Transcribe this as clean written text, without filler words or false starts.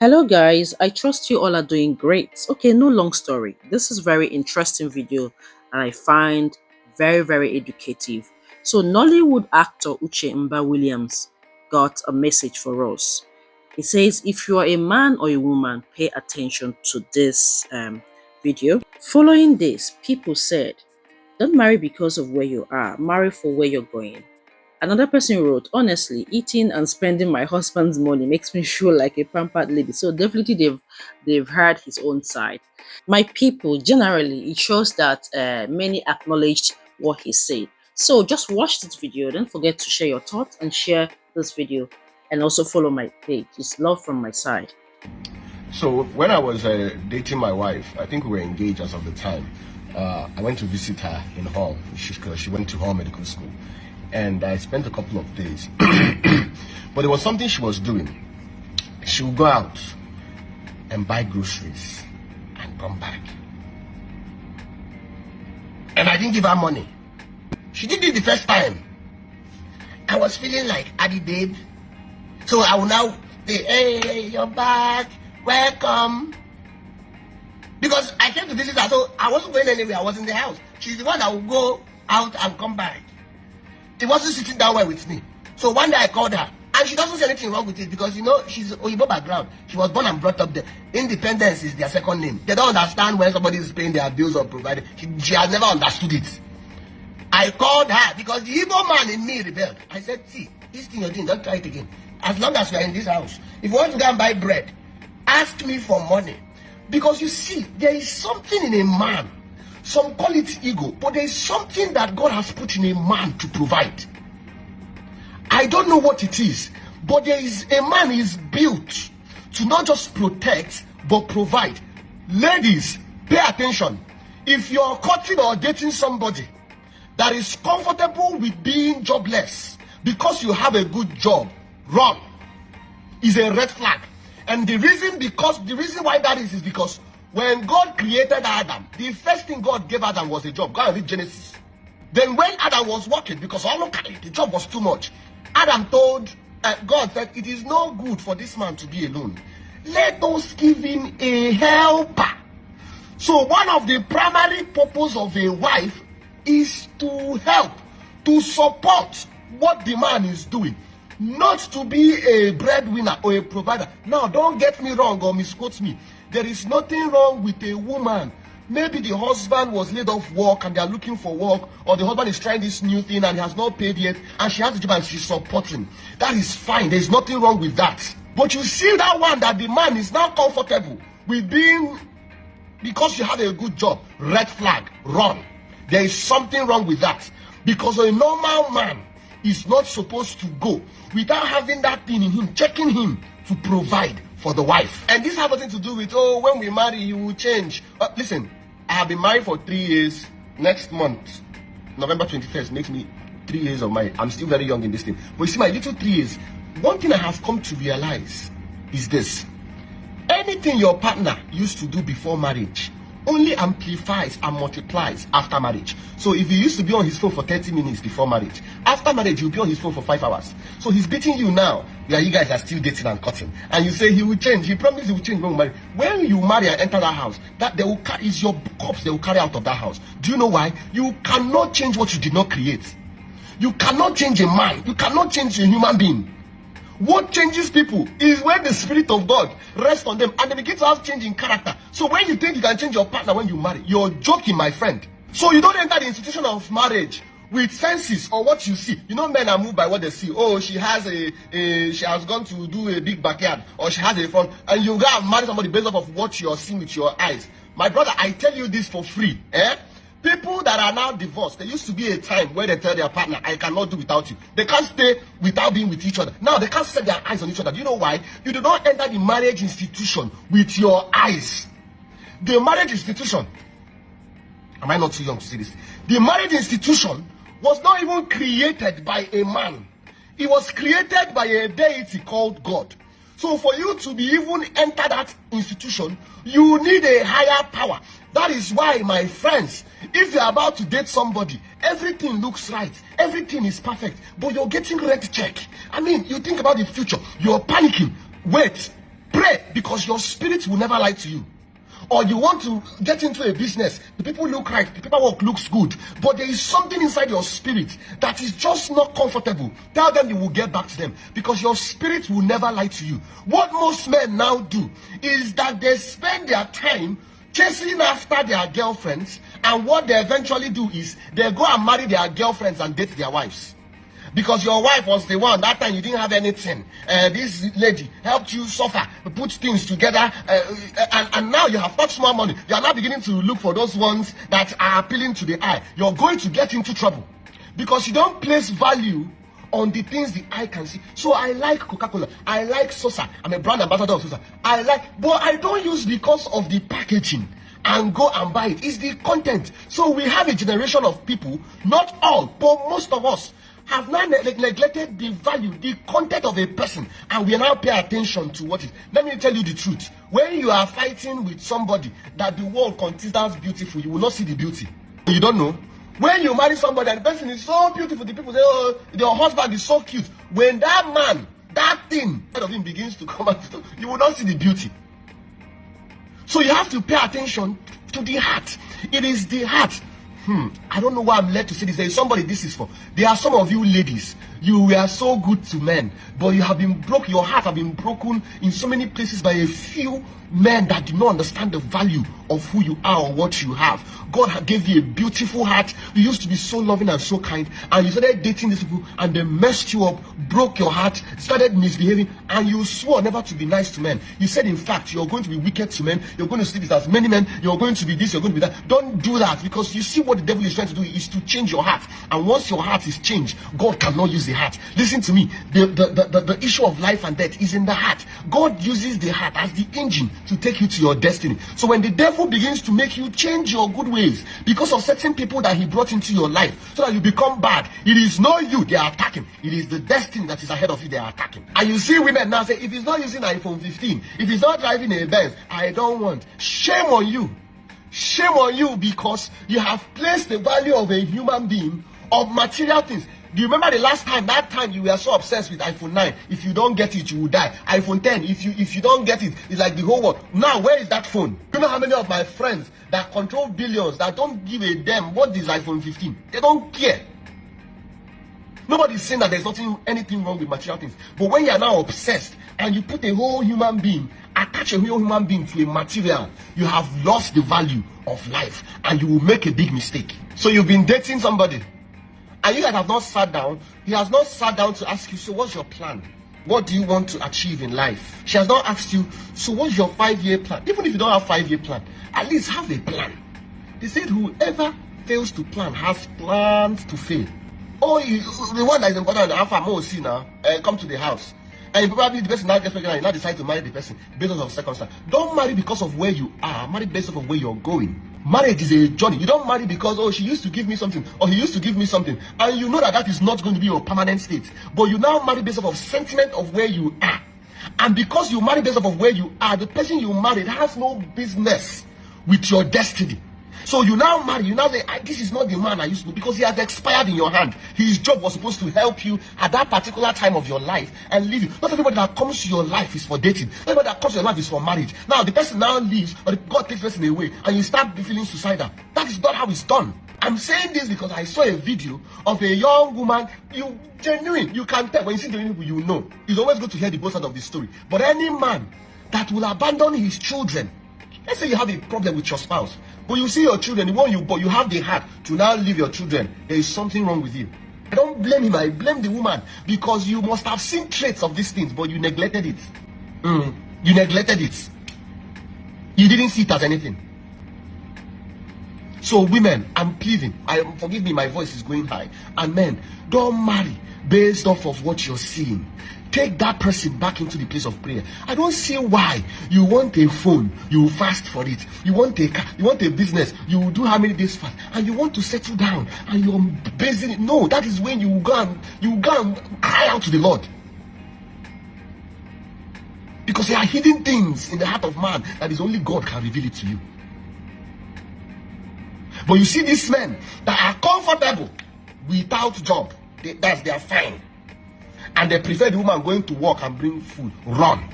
Hello guys, I trust you all are doing great. Okay, no long story. This is very interesting video and I find very educative. So Nollywood actor Uche Williams got a message for us. It says if you are a man or a woman, pay attention to this video. Following this, people said, don't marry because of where you are, marry for where you're going. Another person wrote, honestly, eating and spending my husband's money makes me feel like a pampered lady. So definitely they've heard his own side. My people, generally, it shows that many acknowledged what he said. So just watch this video. Don't forget to share your thoughts and share this video. And also follow my page. It's love from my side. So when I was dating my wife, I think we were engaged as of the time. I went to visit her in Hall. She went to Hall Medical School. And I spent a couple of days. But there was something she was doing. She would go out and buy groceries and come back. And I didn't give her money. She did it the first time. I was feeling like, Adi babe. So I will now say, hey, you're back. Welcome. Because I came to visit her, so I wasn't going anywhere. I was in the house. She's the one that would go out and come back. He wasn't sitting down well with me. So one day I called her, and she doesn't see anything wrong with it because, you know, she's Oyibo background. She was born and brought up there. Independence is their second name. They don't understand when somebody is paying their bills or providing. She has never understood it. I called her because the Igbo man in me rebelled. I said, see, this thing you're doing, don't try it again. As long as we are in this house, if you want to go and buy bread, ask me for money. Because you see, there is something in a man. Some call it ego, but there is something that God has put in a man to provide. I don't know what it is, but there is a man is built to not just protect, but provide. Ladies, pay attention. If you're courting or dating somebody that is comfortable with being jobless because you have a good job, run. Is a red flag. And the reason why that is because when God created Adam, the first thing God gave Adam was a job. Go and read Genesis. Then when Adam was working, because locally the job was too much, Adam told, God said, it is no good for this man to be alone. Let us give him a helper. So one of the primary purpose of a wife is to help, to support what the man is doing. Not to be a breadwinner or a provider. Now, don't get me wrong or misquote me. There is nothing wrong with a woman. Maybe the husband was laid off work and they are looking for work, or the husband is trying this new thing and he has not paid yet, and she has a job and she's supporting. That is fine. There is nothing wrong with that. But you see that one that the man is now comfortable with being, because you have a good job, red flag, run. There is something wrong with that. Because a normal man is not supposed to go without having that thing in him, checking him to provide for the wife. And this has nothing to do with, oh, when we marry, you will change. Listen, I have been married for 3 years. Next month, November 21st, makes me 3 years of marriage. I'm still very young in this thing. But you see, my little 3 years, one thing I have come to realize is this. Anything your partner used to do before marriage only amplifies and multiplies after marriage. So if he used to be on his phone for 30 minutes before marriage, after marriage he'll be on his phone for 5 hours. So he's beating you now. Yeah, you guys are still dating and cutting, and you say he will change. He promised he will change when we marry. When you marry and enter that house, that they will is your corpse they will carry out of that house. Do you know why? You cannot change what you did not create. You cannot change a mind. You cannot change a human being. What changes people is when the Spirit of God rests on them and they begin to have change in character. So when you think you can change your partner when you marry, you're joking, my friend. So you don't enter the institution of marriage with senses or what you see. You know, men are moved by what they see. Oh, she has she has gone to do a big backyard, or she has a front, and you go and marry somebody based off of what you're seeing with your eyes. My brother, I tell you this for free. People that are now divorced, there used to be a time where they tell their partner, I cannot do without you. They can't stay without being with each other. Now they can't set their eyes on each other. Do you know why? You do not enter the marriage institution with your eyes. The marriage institution, am I not too young to see this? The marriage institution was not even created by a man. It was created by a deity called God. So for you to be even enter that institution, you need a higher power. That is why, my friends, if you're about to date somebody, everything looks right, everything is perfect, but you're getting red check. I mean, you think about the future, you're panicking. Wait, Pray, because your spirit will never lie to you. Or you want to get into a business, the people look right, the paperwork looks good, but there is something inside your spirit that is just not comfortable. Tell them you will get back to them, because your spirit will never lie to you. What most men now do is that they spend their time chasing after their girlfriends, and what they eventually do is they go and marry their girlfriends and date their wives. Because your wife was the one, that time you didn't have anything. This lady helped you suffer, put things together, and now you have much more money. You are now beginning to look for those ones that are appealing to the eye. You're going to get into trouble, because you don't place value on the things the eye can see. So I like Coca-Cola, I like Sosa, I'm a brand ambassador of Sosa. But I don't use because of the packaging and go and buy it. It's the content. So we have a generation of people, not all, but most of us, have now neglected the value, the content of a person, and we now pay attention to what is. Let me tell you the truth. When you are fighting with somebody that the world considers beautiful, you will not see the beauty. You don't know. When you marry somebody and the person is so beautiful, the people say, oh, your husband is so cute. When that man, that thing out of him begins to come out, you will not see the beauty. So you have to pay attention to the heart. It is the heart. I don't know why I'm led to say this. There is somebody this is for. There are some of you ladies, you were so good to men, but you have been broke, your heart have been broken in so many places by a few men that do not understand the value of who you are or what you have. God gave you a beautiful heart. You used to be so loving and so kind, and you started dating these people and they messed you up, broke your heart, started misbehaving, and you swore never to be nice to men. You said, in fact, you're going to be wicked to men, you're going to sleep with as many men, you're going to be this, you're going to be that. Don't do that, because you see what the devil is trying to do is to change your heart. And once your heart is changed, God cannot use the heart. Listen to me. The issue of life and death is in the heart. God uses the heart as the engine to take you to your destiny. So when the devil begins to make you change your good ways because of certain people that he brought into your life so that you become bad, it is not you they are attacking. It is the destiny that is ahead of you they are attacking. And you see women now say, if he's not using iPhone 15, if he's not driving a Benz, I don't want. Shame on you. Shame on you, because you have placed the value of a human being of material things. Do you remember the last time, that time you were so obsessed with iPhone 9? If you don't get it, you will die. iPhone 10, if you don't get it, it's like the whole world. Now, where is that phone? You know how many of my friends that control billions, that don't give a damn what is iPhone 15? They don't care. Nobody's saying that there's anything wrong with material things. But when you are now obsessed and you put a whole human being, attach a whole human being to a material, you have lost the value of life and you will make a big mistake. So you've been dating somebody, and you guys have not sat down. He has not sat down to ask you, so what's your plan? What do you want to achieve in life? She has not asked you, so what's your 5-year plan? Even if you don't have 5-year plan, at least have a plan. They said whoever fails to plan has plans to fail. Oh, the one that is important, Alpha Mosi now, come to the house. And probably the person now gets pregnant and you now decide to marry the person based on circumstance. Don't marry because of where you are. Marry based off of where you're going. Marriage is a journey. You don't marry because, oh, she used to give me something, or he used to give me something, and you know that that is not going to be your permanent state. But you now marry based off of sentiment of where you are. And because you marry based off of where you are, the person you married has no business with your destiny. So you now marry, you now say, this is not the man I used to be, because he has expired in your hand. His job was supposed to help you at that particular time of your life and leave you. Not everybody that comes to your life is for dating. Not everybody that comes to your life is for marriage. Now the person now leaves, or God takes the person away, and you start feeling suicidal. That is not how it's done. I'm saying this because I saw a video of a young woman. You genuine, you can tell when you see genuine people, you know. It's always good to hear the both sides of the story. But any man that will abandon his children, let's say you have a problem with your spouse, but you see your children, the one you have the heart to now leave your children, there is something wrong with you. I don't blame him, I blame the woman, because you must have seen traits of these things, but you neglected it. You neglected it. You didn't see it as anything. So women, I'm pleading. Forgive me, my voice is going high. And men, don't marry based off of what you're seeing. Take that person back into the place of prayer. I don't see why you want a phone, you fast for it. You want a car, you want a business, you will do how many days fast, and you want to settle down and you're basing it. No, that is when you go and cry out to the Lord. Because there are hidden things in the heart of man that is only God can reveal it to you. But you see these men that are comfortable without job, they are fine. And they prefer the woman going to work and bring food. Run.